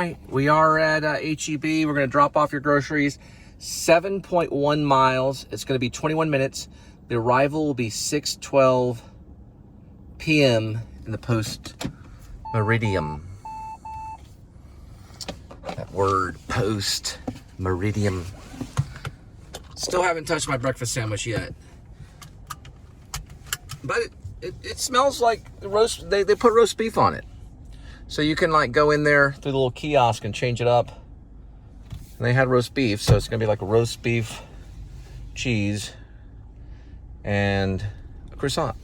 right, we are at HEB. We're going to drop off your groceries. 7.1 miles. It's going to be 21 minutes. The arrival will be 6:12 p.m. in the post meridian. That word, post meridian. Still haven't touched my breakfast sandwich yet. But it smells like roast. They put roast beef on it. So you can like go in there through the little kiosk and change it up. And they had roast beef, so it's gonna be like a roast beef, cheese, and a croissant.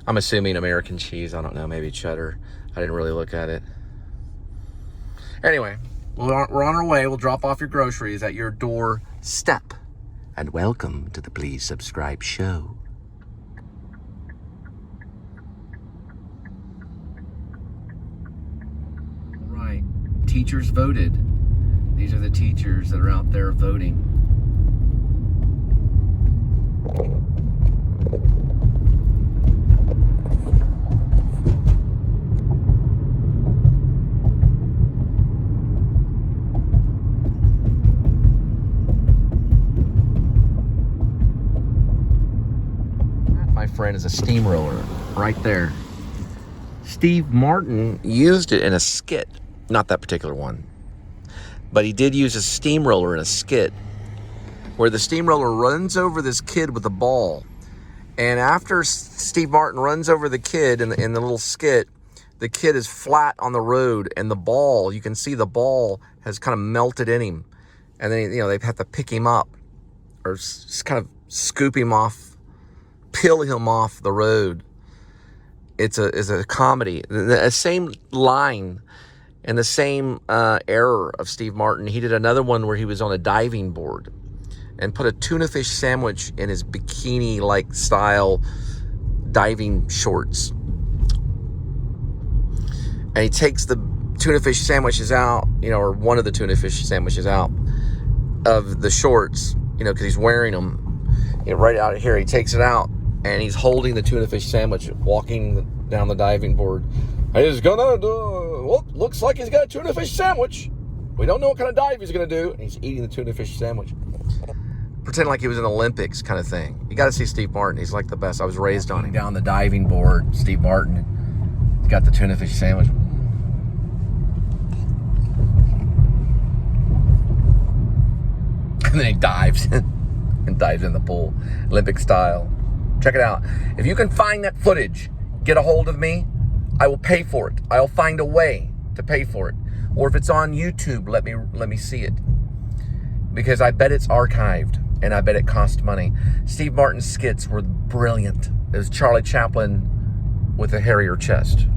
I'm assuming American cheese. I don't know, maybe cheddar. I didn't really look at it. Anyway, we're on our way. We'll drop off your groceries at your doorstep. And welcome to the Please Subscribe show. All right, teachers voted. These are the teachers that are out there voting. My friend is a steamroller right there. Steve Martin used it in a skit, not that particular one, but he did use a steamroller in a skit where the steamroller runs over this kid with a ball. And after Steve Martin runs over the kid in the little skit, the kid is flat on the road, and the ball, you can see the ball has kind of melted in him. And then, they have to pick him up or just kind of scoop him off, peel him off the road. It's a comedy. The same line and the same error of Steve Martin. He did another one where he was on a diving board and put a tuna fish sandwich in his bikini-like style diving shorts. And he takes the tuna fish sandwiches out, or one of the tuna fish sandwiches out of the shorts, because he's wearing them. Right out here, he takes it out, and he's holding the tuna fish sandwich, walking down the diving board. He's gonna do, looks like he's got a tuna fish sandwich. We don't know what kind of dive he's gonna do. And he's eating the tuna fish sandwich. Pretend like he was in the Olympics kind of thing. You gotta see Steve Martin. He's like the best. I was raised on him. Down the diving board, Steve Martin. He's got the tuna fish sandwich. And then he dives and dives in the pool, Olympic style. Check it out. If you can find that footage, get a hold of me. I will pay for it. I'll find a way to pay for it. Or if it's on YouTube, let me see it. Because I bet it's archived, and I bet it cost money. Steve Martin's skits were brilliant. It was Charlie Chaplin with a hairier chest.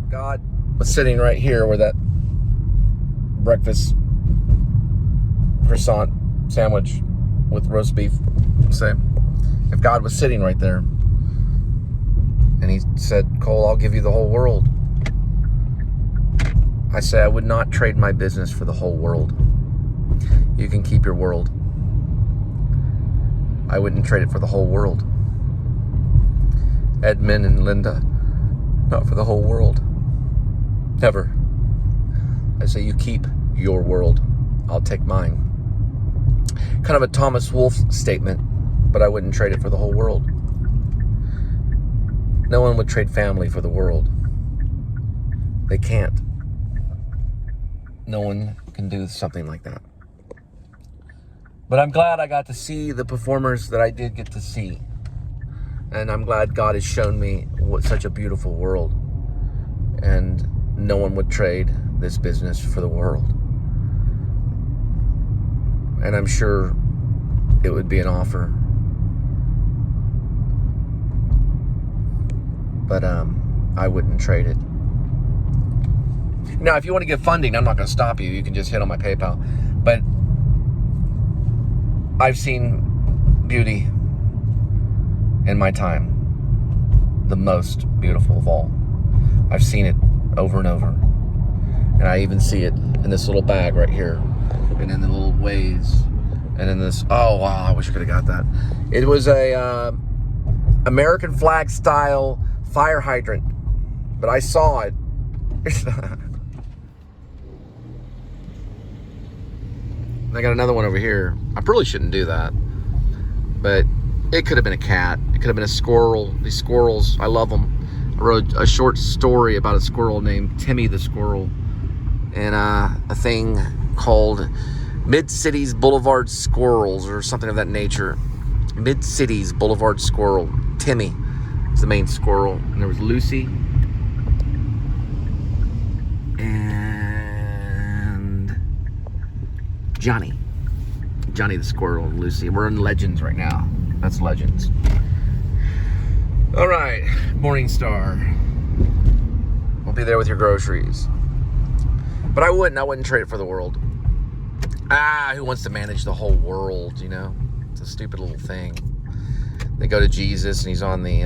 God was sitting right here where that breakfast croissant sandwich with roast beef, say, if God was sitting right there and he said, Cole, I'll give you the whole world, I say I would not trade my business for the whole world. You can keep your world. I wouldn't trade it for the whole world. Edmund and Linda, not for the whole world. Never. I say you keep your world. I'll take mine. Kind of a Thomas Wolfe statement, but I wouldn't trade it for the whole world. No one would trade family for the world. They can't. No one can do something like that. But I'm glad I got to see the performers that I did get to see. And I'm glad God has shown me what such a beautiful world. And no one would trade this business for the world. And I'm sure it would be an offer. But I wouldn't trade it. Now, if you want to give funding, I'm not going to stop you. You can just hit on my PayPal. But I've seen beauty in my time. The most beautiful of all. I've seen it over and over. And I even see it in this little bag right here. And in the little ways. And in this, oh wow, I wish I could have got that. It was a American flag style fire hydrant. But I saw it. I got another one over here. I probably shouldn't do that, but it could have been a cat. It could have been a squirrel. These squirrels, I love them. I wrote a short story about a squirrel named Timmy the Squirrel, and a thing called Mid-Cities Boulevard Squirrels or something of that nature. Mid-Cities Boulevard Squirrel. Timmy was the main squirrel, and there was Lucy and Johnny the Squirrel and Lucy. We're in Legends right now. That's Legends. All right, Morningstar. We'll be there with your groceries. But I wouldn't trade it for the world. Who wants to manage the whole world, you know? It's a stupid little thing. They go to Jesus, and he's on the...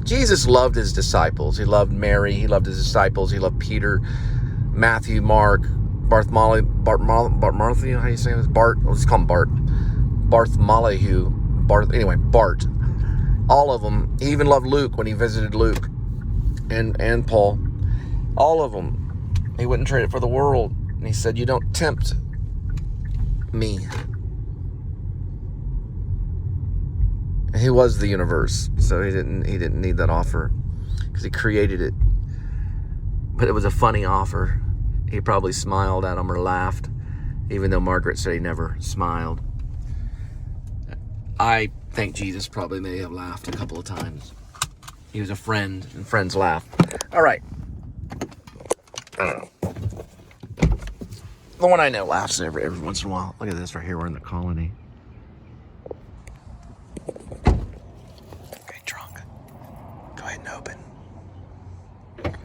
Jesus loved his disciples. He loved Mary. He loved his disciples. He loved Peter, Matthew, Mark, Bartholomew, how do you say it? Bart. Let's call him Bart. Bartholomew. Bart. All of them. He even loved Luke when he visited Luke and Paul. All of them. He wouldn't trade it for the world. And he said, you don't tempt me. And he was the universe, so he didn't need that offer because he created it. But it was a funny offer. He probably smiled at him or laughed, even though Margaret said he never smiled. I think Jesus probably may have laughed a couple of times. He was a friend, and friends laugh. All right. I don't know. The one I know laughs every once in a while. Look at this right here. We're in the colony. Okay, trunk. Go ahead and open.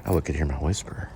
Oh, we could hear my whisper.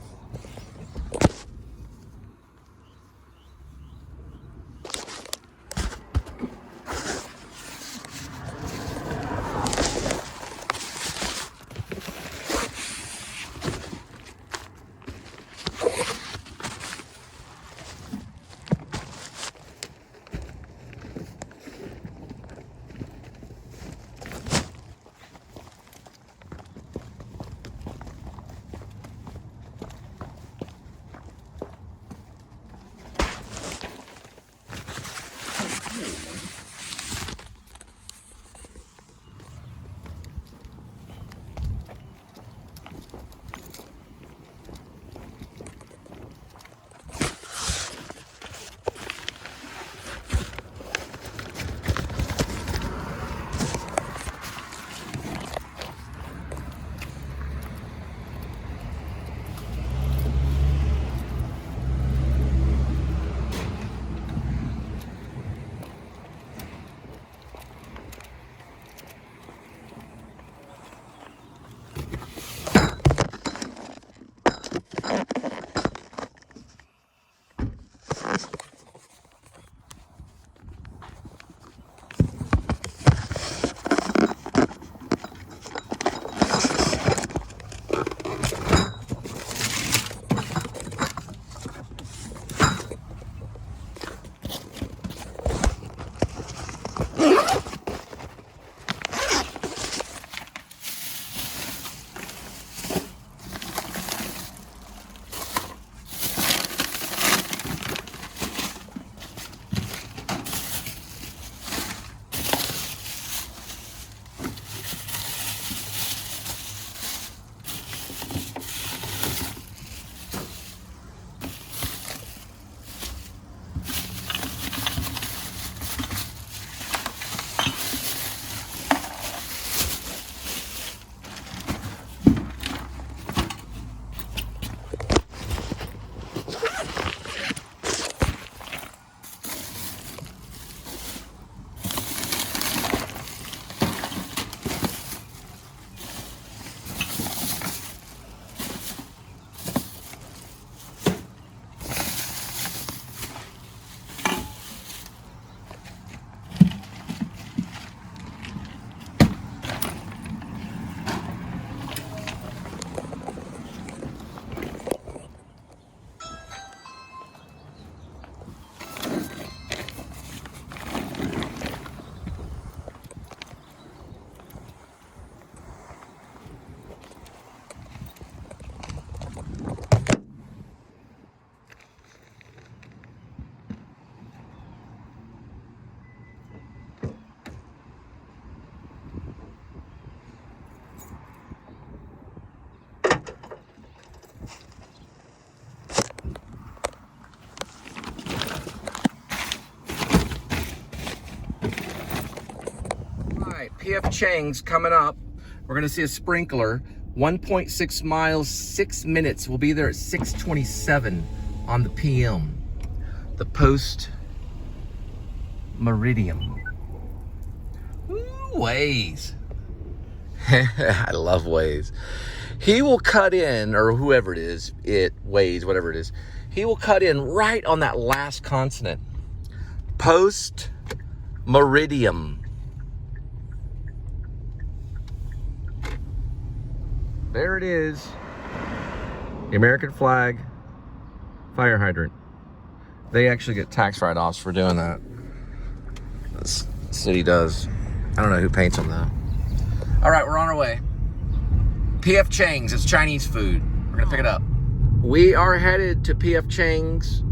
P.F. Chang's coming up. We're gonna see a sprinkler. 1.6 miles, 6 minutes. We'll be there at 6:27 on the PM. The post meridian. Ooh, Waze. I love Waze. He will cut in, or whoever it is, Waze, whatever it is, he will cut in right on that last consonant. Post meridian. There it is. The American flag, fire hydrant. They actually get tax write-offs for doing that. This city does. I don't know who paints them though. All right, we're on our way. P.F. Chang's, it's Chinese food. We're gonna pick it up. We are headed to P.F. Chang's.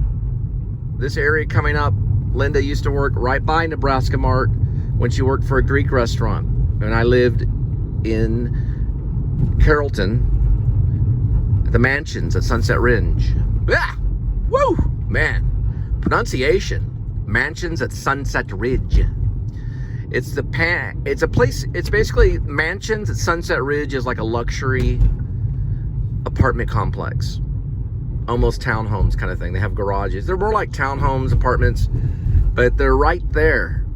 This area coming up. Linda used to work right by Nebraska Mart when she worked for a Greek restaurant. And I lived in Carrollton, the mansions at Sunset Ridge. Ah, woo, man. Pronunciation. Mansions at Sunset Ridge. It's a place, it's basically mansions at Sunset Ridge is like a luxury apartment complex. Almost townhomes kind of thing. They have garages. They're more like townhomes, apartments, but they're right there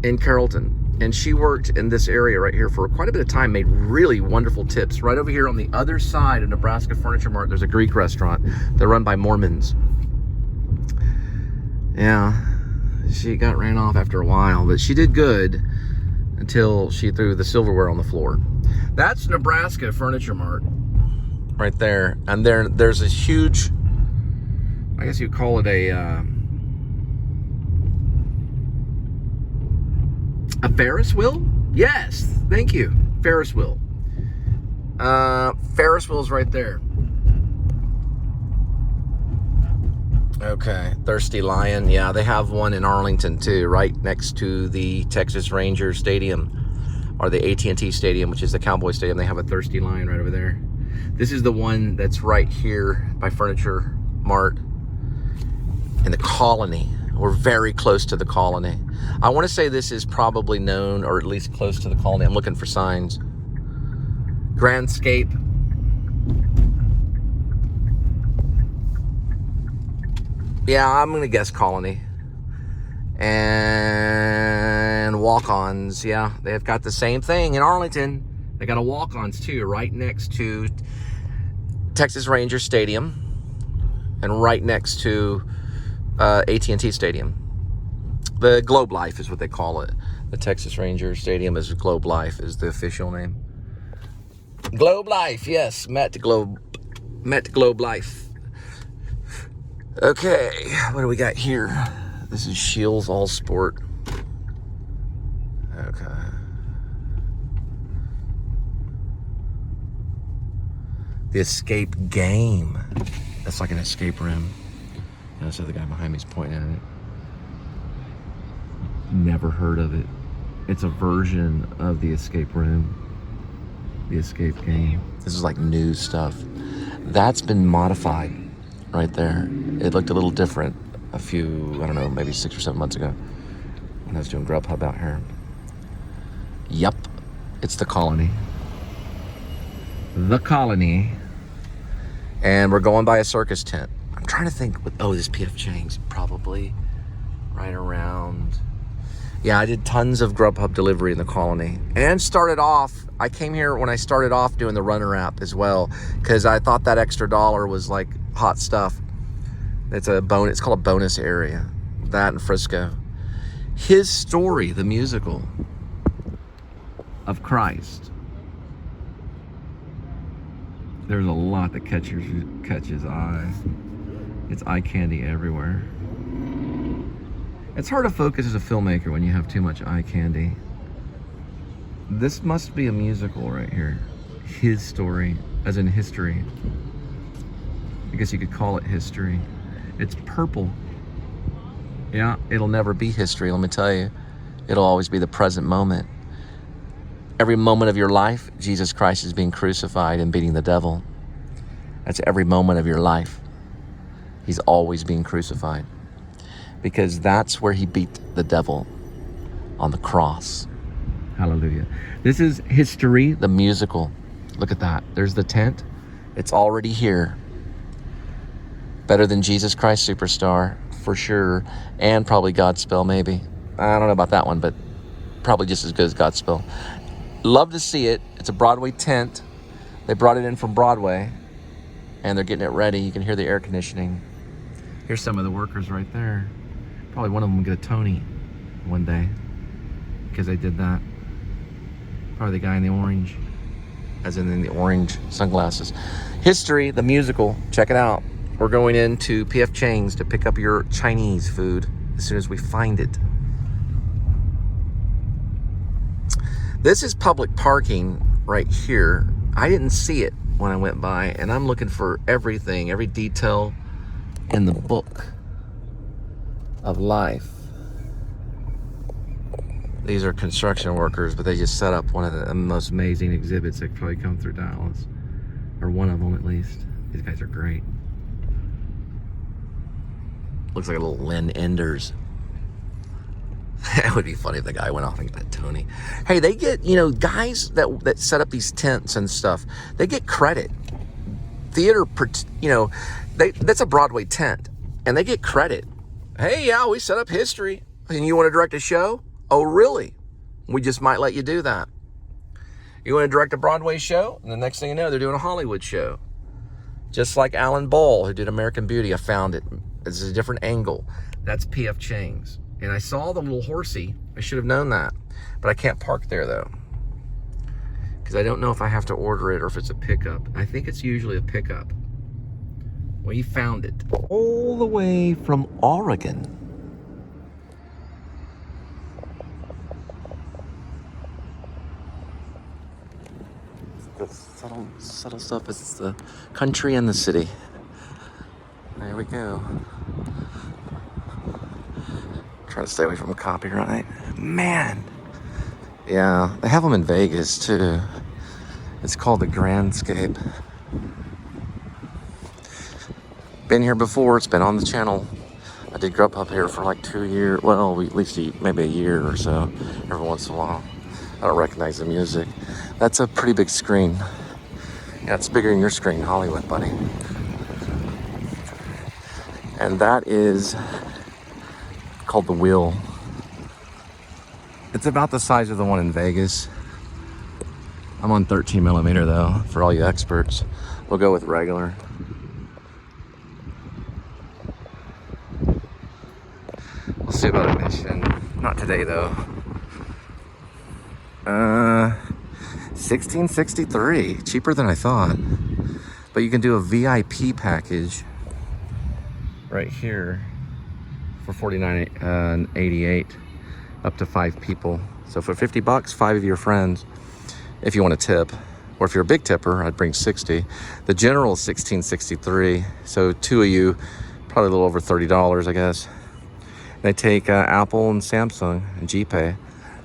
in Carrollton. And she worked in this area right here for quite a bit of time, made really wonderful tips. Right over here on the other side of Nebraska Furniture Mart, there's a Greek restaurant. They're run by Mormons. Yeah, she got ran off after a while, but she did good until she threw the silverware on the floor. That's Nebraska Furniture Mart right there. And there's a huge, I guess you'd call it a Ferris wheel? Yes, thank you. Ferris wheel. Ferris wheel's right there. Okay, Thirsty Lion. Yeah, they have one in Arlington too, right next to the Texas Rangers Stadium, or the AT&T Stadium, which is the Cowboy Stadium. They have a Thirsty Lion right over there. This is the one that's right here by Furniture Mart in the Colony. We're very close to the Colony. I want to say this is probably known, or at least close to the Colony. I'm looking for signs. Grandscape. Yeah, I'm going to guess Colony. And walk-ons. Yeah, they've got the same thing in Arlington. They got a walk-ons too, right next to Texas Ranger Stadium and right next to AT&T Stadium. The Globe Life is what they call it. The Texas Ranger Stadium is Globe Life is the official name. Globe Life, yes, Met Globe Life. Okay, what do we got here? This is Shields All Sport. Okay. The Escape Game. That's like an escape room. And so the guy behind me is pointing at it. Never heard of it. It's a version of the escape room. The Escape Game. This is like new stuff. That's been modified right there. It looked a little different a few, I don't know, maybe 6 or 7 months ago when I was doing Grubhub out here. Yup, it's the Colony. The Colony. And we're going by a circus tent. I'm trying to think, this P.F. Chang's probably right around. Yeah, I did tons of Grubhub delivery in the Colony. And started off, I came here when I started off doing the Runner app as well, because I thought that extra $1 was like hot stuff. It's called a bonus area. That in Frisco. His Story, the musical of Christ. There's a lot that catches eye. It's eye candy everywhere. It's hard to focus as a filmmaker when you have too much eye candy. This must be a musical right here. His Story, as in history. I guess you could call it history. It's purple. Yeah, it'll never be history, let me tell you. It'll always be the present moment. Every moment of your life, Jesus Christ is being crucified and beating the devil. That's every moment of your life. He's always being crucified. Because that's where he beat the devil, on the cross. Hallelujah. This is History, the musical. Look at that. There's the tent. It's already here. Better than Jesus Christ Superstar, for sure. And probably Godspell, maybe. I don't know about that one, but probably just as good as Godspell. Love to see it. It's a Broadway tent. They brought it in from Broadway, and they're getting it ready. You can hear the air conditioning. Here's some of the workers right there. Probably one of them will get a Tony one day because they did that. Probably the guy in the orange, as in the orange sunglasses. History, the musical. Check it out. We're going into P.F. Chang's to pick up your Chinese food as soon as we find it. This is public parking right here. I didn't see it when I went by, and I'm looking for everything, every detail in the book of life. These are construction workers, but they just set up one of the most amazing exhibits that probably come through Dallas, or one of them at least. These guys are great. Looks like a little Lynn Enders. It would be funny if the guy went off and got Tony. Hey, they get, you know, guys that set up these tents and stuff, they get credit. Theater, you know, that's a Broadway tent, and they get credit. Hey, yeah, we set up History, and you want to direct a show? Oh, really? We just might let you do that. You want to direct a Broadway show? And the next thing you know, they're doing a Hollywood show. Just like Alan Ball, who did American Beauty. I found it. It's a different angle. That's P.F. Chang's. And I saw the little horsey. I should have known that. But I can't park there, though, because I don't know if I have to order it or if it's a pickup. I think it's usually a pickup. Well, you found it. All the way from Oregon. The subtle stuff is the country and the city. There we go. Trying to stay away from copyright. Man. Yeah, they have them in Vegas too. It's called the Grandscape. Been here before. It's been on the channel. I did grow up here for like 2 years. Well, at least maybe a year or so. Every once in a while. I don't recognize the music. That's a pretty big screen. Yeah, it's bigger than your screen, Hollywood, buddy. And that is called the Wheel. It's about the size of the one in Vegas. I'm on 13mm though, for all you experts. We'll go with regular. We'll see about emission. Not today though. $1663, cheaper than I thought. But you can do a VIP package right here for $49.88, up to 5 people. So for $50, 5 of your friends, if you want to tip, or if you're a big tipper, I'd bring 60. The general is $1663, so 2 of you, probably a little over $30, I guess. And they take Apple and Samsung and GPay.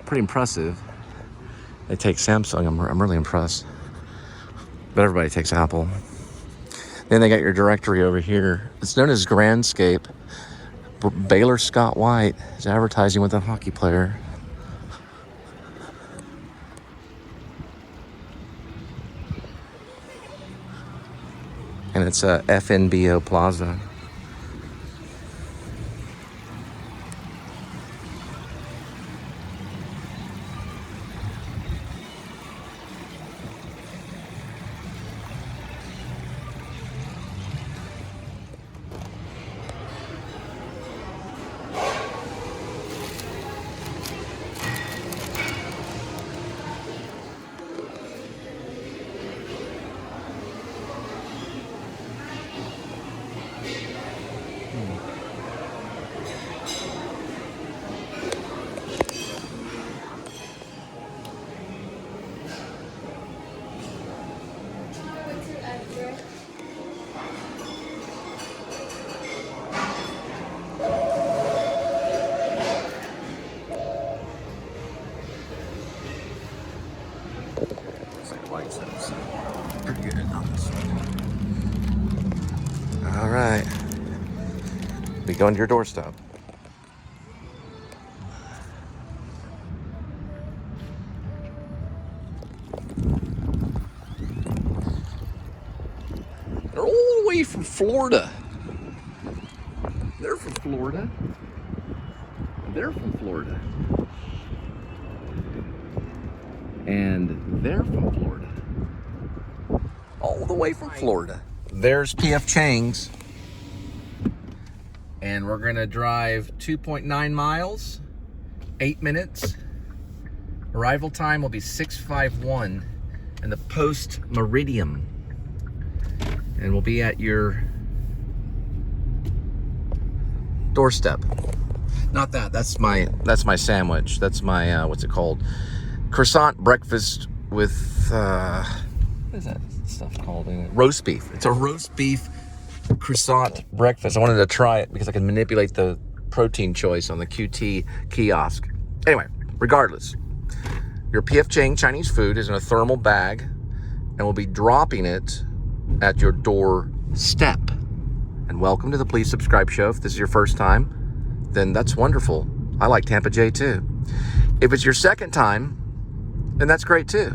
Pretty impressive. They take Samsung. I'm really impressed. But everybody takes Apple. Then they got your directory over here. It's known as Grandscape. Baylor Scott White is advertising with a hockey player. And it's a FNBO Plaza. Pretty good on this one. All right. Be going to your doorstep. Florida. They're from Florida. They're from Florida. And they're from Florida. All the way from Florida. There's PF Chang's. And we're gonna drive 2.9 miles, 8 minutes. Arrival time will be 6:51 in the post meridian. And we'll be at your doorstep. Not that, that's my sandwich. That's my, what's it called? Croissant breakfast with, what is that stuff called? Roast beef. It's a roast beef croissant breakfast. I wanted to try it because I can manipulate the protein choice on the QT kiosk. Anyway, regardless, your PF Chang Chinese food is in a thermal bag and we'll be dropping it at your doorstep. And welcome to the Please Subscribe show. If this is your first time, then that's wonderful. I like Tampa J too. If it's your second time, then that's great too.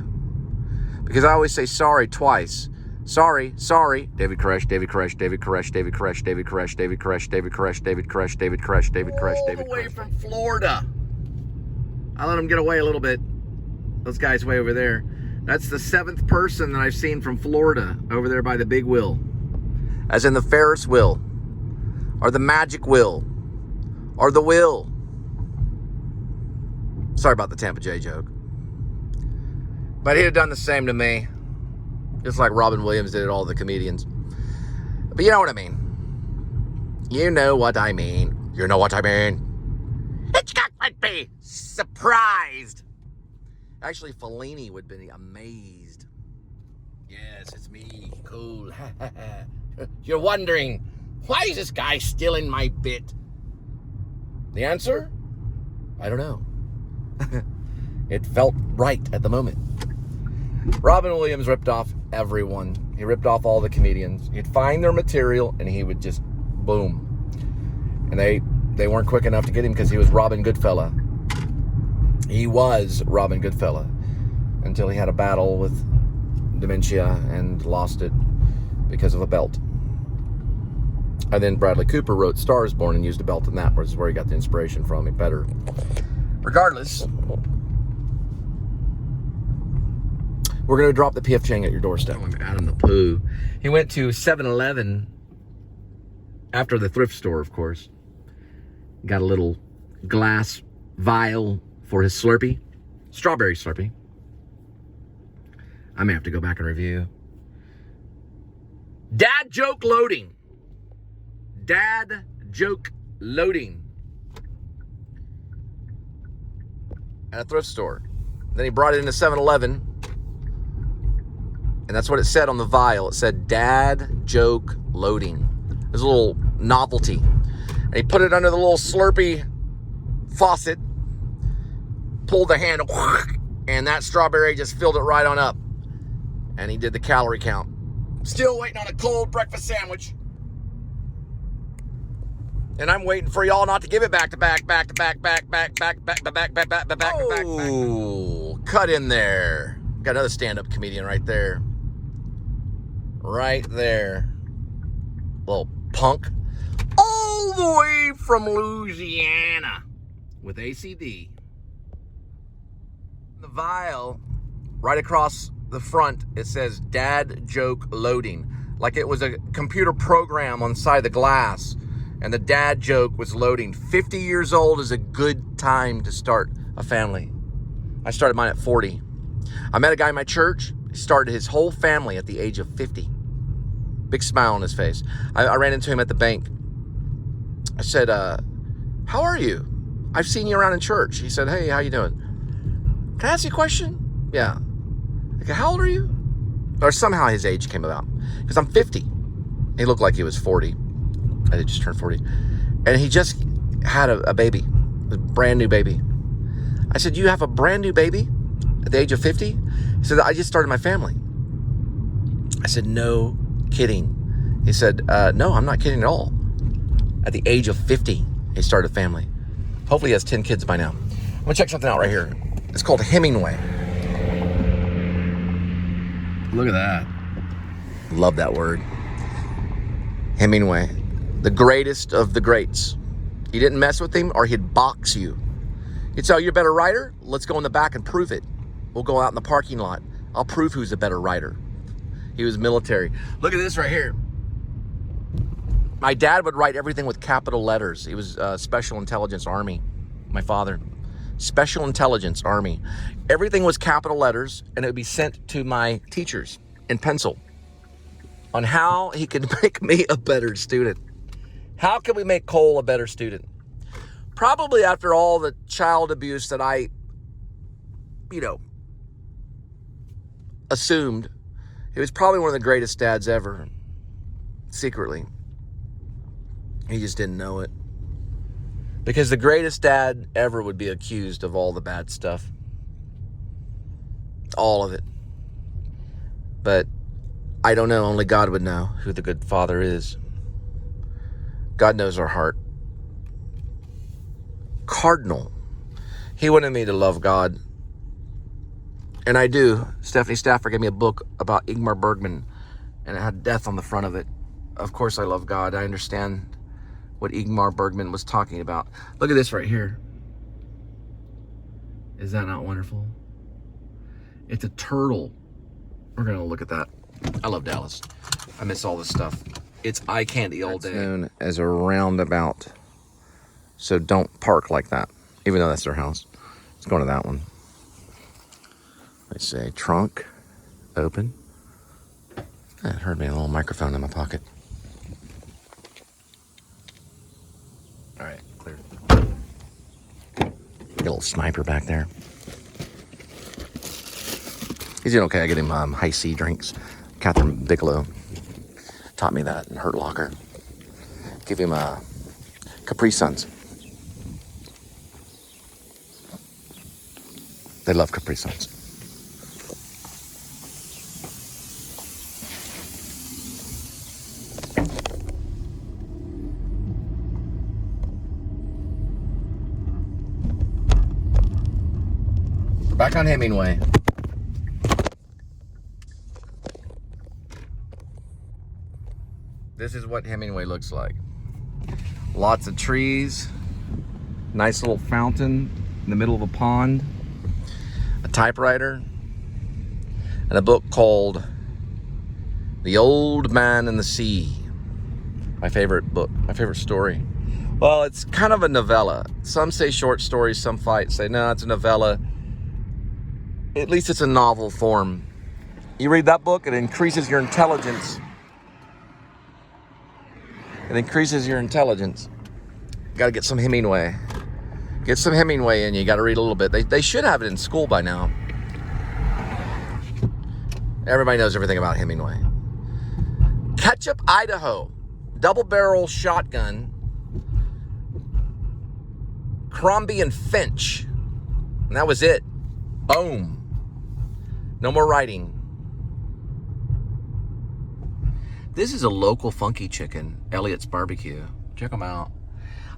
Because I always say sorry twice. Sorry, sorry. David Koresh, David Koresh, David Koresh, David Koresh, David Koresh, David Koresh, David Koresh, David Koresh, David Koresh, David Koresh, David Koresh. All the way from Florida. I let them get away a little bit. Those guys way over there. That's the 7th person that I've seen from Florida over there by the big wheel. As in the Ferris wheel, or the magic wheel, or the wheel. Sorry about the Tampa J joke. But he'd have done the same to me. Just like Robin Williams did to all the comedians. But you know what I mean. You know what I mean. You know what I mean. Hitchcock would be surprised. Actually, Fellini would be amazed. Yes, it's me, Cole. You're wondering, why is this guy still in my bit? The answer? I don't know. It felt right at the moment. Robin Williams ripped off everyone. He ripped off all the comedians. He'd find their material and he would just boom. And they weren't quick enough to get him because he was Robin Goodfella. He was Robin Goodfella until he had a battle with dementia and lost it because of a belt. And then Bradley Cooper wrote Star is Born and used a belt, and that was where he got the inspiration from. He better. Regardless, we're going to drop the PF Chang at your doorstep. Adam the Pooh. He went to 7-Eleven after the thrift store, of course. Got a little glass vial for his Slurpee. Strawberry Slurpee. I may have to go back and review. Dad joke loading. Dad joke loading. At a thrift store. Then he brought it into 7-Eleven. And that's what it said on the vial. It said dad joke loading. It was a little novelty. And he put it under the little Slurpee faucet. Pulled the handle. And that strawberry just filled it right on up. And he did the calorie count. Still waiting on a cold breakfast sandwich. And I'm waiting for y'all not to give it back to back. Oh, cut in there. Got another stand-up comedian right there. Right there. Little punk. All the way from Louisiana. With ACD. The vial, right across the front, it says dad joke loading. Like it was a computer program on the side of the glass. And the dad joke was loading. 50 years old is a good time to start a family. I started mine at 40. I met a guy in my church. He started his whole family at the age of 50. Big smile on his face. I ran into him at the bank. I said, how are you? I've seen you around in church. He said, hey, how you doing? Can I ask you a question? Yeah. Okay, how old are you? Or somehow his age came about. Because I'm 50. He looked like he was 40. I had just turned 40. And he just had a baby. A brand new baby. I said, you have a brand new baby at the age of 50? He said, I just started my family. I said, no kidding. He said, no, I'm not kidding at all. At the age of 50, he started a family. Hopefully he has 10 kids by now. I'm gonna check something out right here. It's called Hemingway. Look at that. Love that word. Hemingway, the greatest of the greats. You didn't mess with him or he'd box you. He'd say, oh, you're a better writer? Let's go in the back and prove it. We'll go out in the parking lot. I'll prove who's a better writer. He was military. Look at this right here. My dad would write everything with capital letters. He was Special Intelligence Army, my father. Special Intelligence Army. Everything was capital letters, and it would be sent to my teachers in pencil on how he could make me a better student. How can we make Cole a better student? Probably after all the child abuse that I, assumed, he was probably one of the greatest dads ever, secretly. He just didn't know it. Because the greatest dad ever would be accused of all the bad stuff. All of it. But I don't know. Only God would know who the good father is. God knows our heart. Cardinal. He wanted me to love God. And I do. Stephanie Stafford gave me a book about Ingmar Bergman, and it had death on the front of it. Of course I love God. I understand what Ingmar Bergman was talking about. Look at this right here. Is that not wonderful? It's a turtle. We're gonna look at that. I love Dallas. I miss all this stuff. It's eye candy all day. It's known as a roundabout. So don't park like that, even though that's their house. Let's go to that one. Let's say trunk, open. That heard me, a little microphone in my pocket. All right, clear. Got a little sniper back there. He's doing okay. I get him high C drinks. Catherine Bigelow taught me that in Hurt Locker. Give him Capri Suns. They love Capri Suns. We're back on Hemingway. This is what Hemingway looks like. Lots of trees, nice little fountain in the middle of a pond, a typewriter, and a book called The Old Man and the Sea. My favorite book, my favorite story. Well, it's kind of a novella. Some say short stories, some say no, it's a novella. At least it's a novel form. You read that book, it increases your intelligence. It increases your intelligence. Got to get some Hemingway. Get some Hemingway in you. Got to read a little bit. They should have it in school by now. Everybody knows everything about Hemingway. Ketchup, Idaho. Double barrel shotgun. Crombie and Finch. And that was it. Boom. No more writing. This is a local funky chicken, Elliot's Barbecue. Check them out.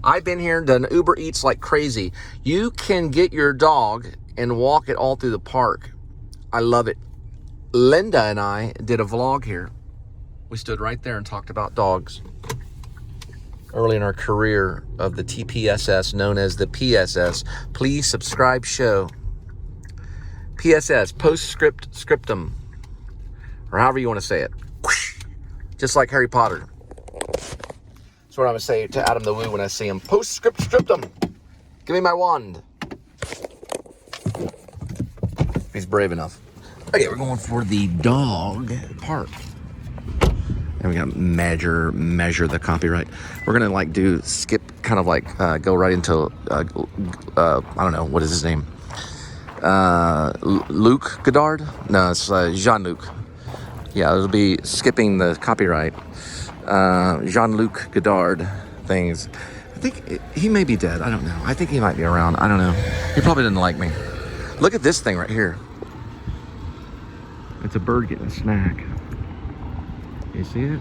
I've been here and done Uber Eats like crazy. You can get your dog and walk it all through the park. I love it. Linda and I did a vlog here. We stood right there and talked about dogs. Early in our career of the TPSS, known as the PSS. Please subscribe show. PSS, postscript scriptum. Or however you want to say it. Just like Harry Potter. That's what I'm going to say to Adam the Woo when I see him. Postscript scriptum. Give me my wand. He's brave enough. Okay, we're going for the dog park. And we got to measure the copyright. We're going to skip, kind of go right into, I don't know, what is his name? Luc Godard? No, it's Jean-Luc. Yeah, it'll be skipping the copyright. Jean-Luc Godard things. I think he may be dead. I don't know. I think he might be around. I don't know. He probably didn't like me. Look at this thing right here. It's a bird getting a snack. You see it?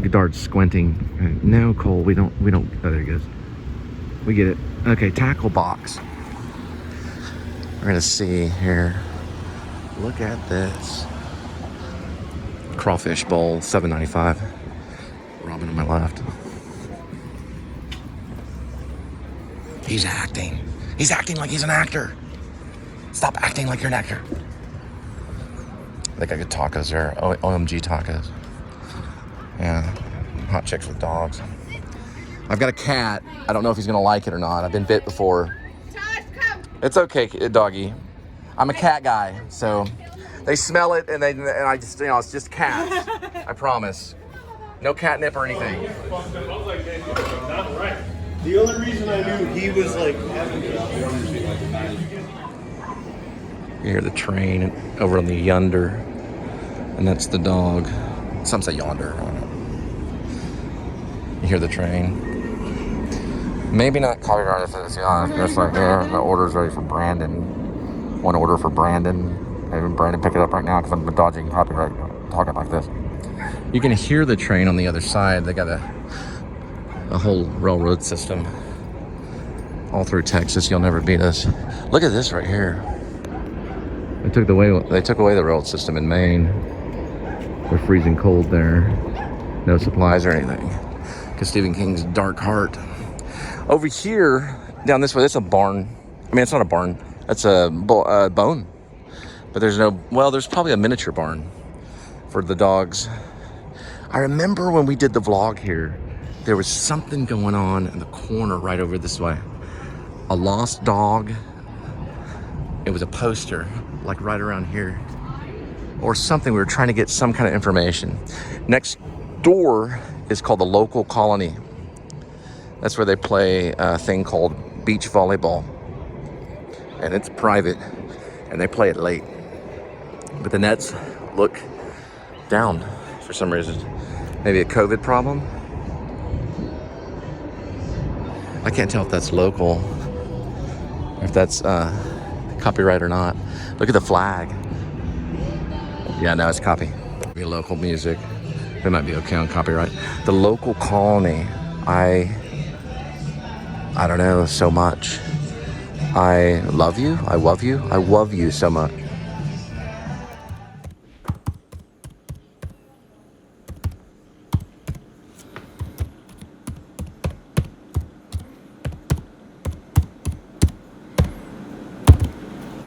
Godard's squinting. No, Cole, we don't. Oh, there he goes. We get it. Okay, tackle box. We're gonna see here. Look at this. Crawfish bowl, $7.95. on my left. He's acting. He's acting like he's an actor. Stop acting like you're an actor. I think I get tacos there. OMG tacos. Yeah, hot chicks with dogs. I've got a cat. I don't know if he's gonna like it or not. I've been bit before. It's okay, doggy. I'm a cat guy, so they smell it and I just, you know, it's just cats. I promise. No catnip or anything. The only reason I knew he was like having You hear the train over on the yonder, and that's the dog. Some say yonder. I don't know. You hear the train. Maybe not copyrighted for this. Yeah, just like there. The order's ready for Brandon. One order for Brandon. Maybe Brandon pick it up right now because I'm dodging copyright talking like this. You can hear the train on the other side. They got a whole railroad system all through Texas. You'll never beat us. Look at this right here. They took away the railroad system in Maine. We're freezing cold there. No supplies or anything. Because Stephen King's dark heart. Over here, down this way, that's a barn. I mean, it's not a barn. That's a bone. But there's no, well, there's probably a miniature barn for the dogs. I remember when we did the vlog here, there was something going on in the corner right over this way. A lost dog. It was a poster, like right around here. Or something, we were trying to get some kind of information. Next door is called the Local Colony. That's where they play a thing called beach volleyball. And it's private, and they play it late. But the nets look down for some reason. Maybe a COVID problem? I can't tell if that's local, or if that's copyright or not. Look at the flag. Yeah, no, it's copy. Be local music. It might be okay on copyright. The Local Colony. I don't know so much. I love you. I love you. I love you so much.